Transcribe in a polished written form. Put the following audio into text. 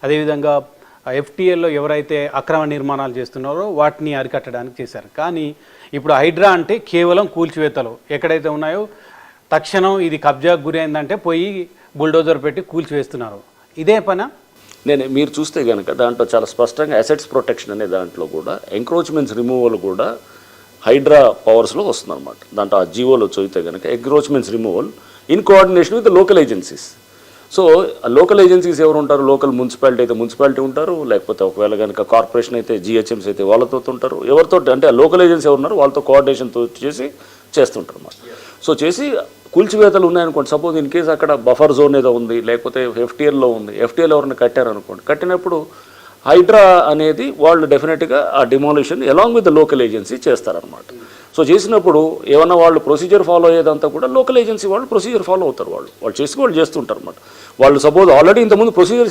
అదేవిధంగా ఎఫ్టీఎల్లో ఎవరైతే అక్రమ నిర్మాణాలు చేస్తున్నారో వాటిని అరికట్టడానికి చేశారు. కానీ ఇప్పుడు హైడ్రా అంటే కేవలం కూల్చివేతలు ఎక్కడైతే ఉన్నాయో తక్షణం ఇది కబ్జాకు గురి అయిందంటే పోయి బుల్డోజర్ పెట్టి కూల్చివేస్తున్నారు. ఇదే పని మీరు చూస్తే కనుక దాంట్లో చాలా స్పష్టంగా అసెట్స్ ప్రొటెక్షన్ అనే దాంట్లో కూడా ఎంక్రోచ్మెంట్స్ రిమూవల్ కూడా హైడ్రా పవర్స్లో వస్తుందన్నమాట. దాంట్లో ఆ జీవోలో చదివితే కనుక encroachments removal in coordination with local agencies. So local agencies ఎవరు ఉంటారు? లోకల్ మున్సిపాలిటీ అయితే మున్సిపాలిటీ ఉంటారు, లేకపోతే ఒకవేళ కనుక కార్పొరేషన్ అయితే జిహెచ్ఎంసీ అయితే వాళ్ళతో ఉంటారు. ఎవరితో అంటే ఆ లోకల్ ఏజెన్సీ ఎవరున్నారు వాళ్ళతో కోఆర్డినేషన్తో చేస్తుంటారు అన్నమాట. సో చేసి కూల్చివేతలు ఉన్నాయనుకోండి, సపోజ్ ఇన్ కేసు అక్కడ బఫర్ జోన్ ఏదో ఉంది, లేకపోతే ఎఫ్టీఎల్లో ఉంది, ఎఫ్టీఎల్ ఎవరైనా కట్టారనుకోండి, కట్టినప్పుడు హైడ్రా అనేది వాళ్ళు డెఫినెట్గా ఆ demolition along with the local agency చేస్తారనమాట. సో చేసినప్పుడు ఏమన్నా వాళ్ళు ప్రొసీజర్ ఫాలో అయ్యేదంతా కూడా లోకల్ ఏజెన్సీ వాళ్ళు ప్రొసీజర్ ఫాలో అవుతారు. వాళ్ళు చేసి వాళ్ళు చేస్తుంటారు అనమాట. వాళ్ళు సపోజ్ ఆల్రెడీ ఇంతకుముందు ప్రొసీజర్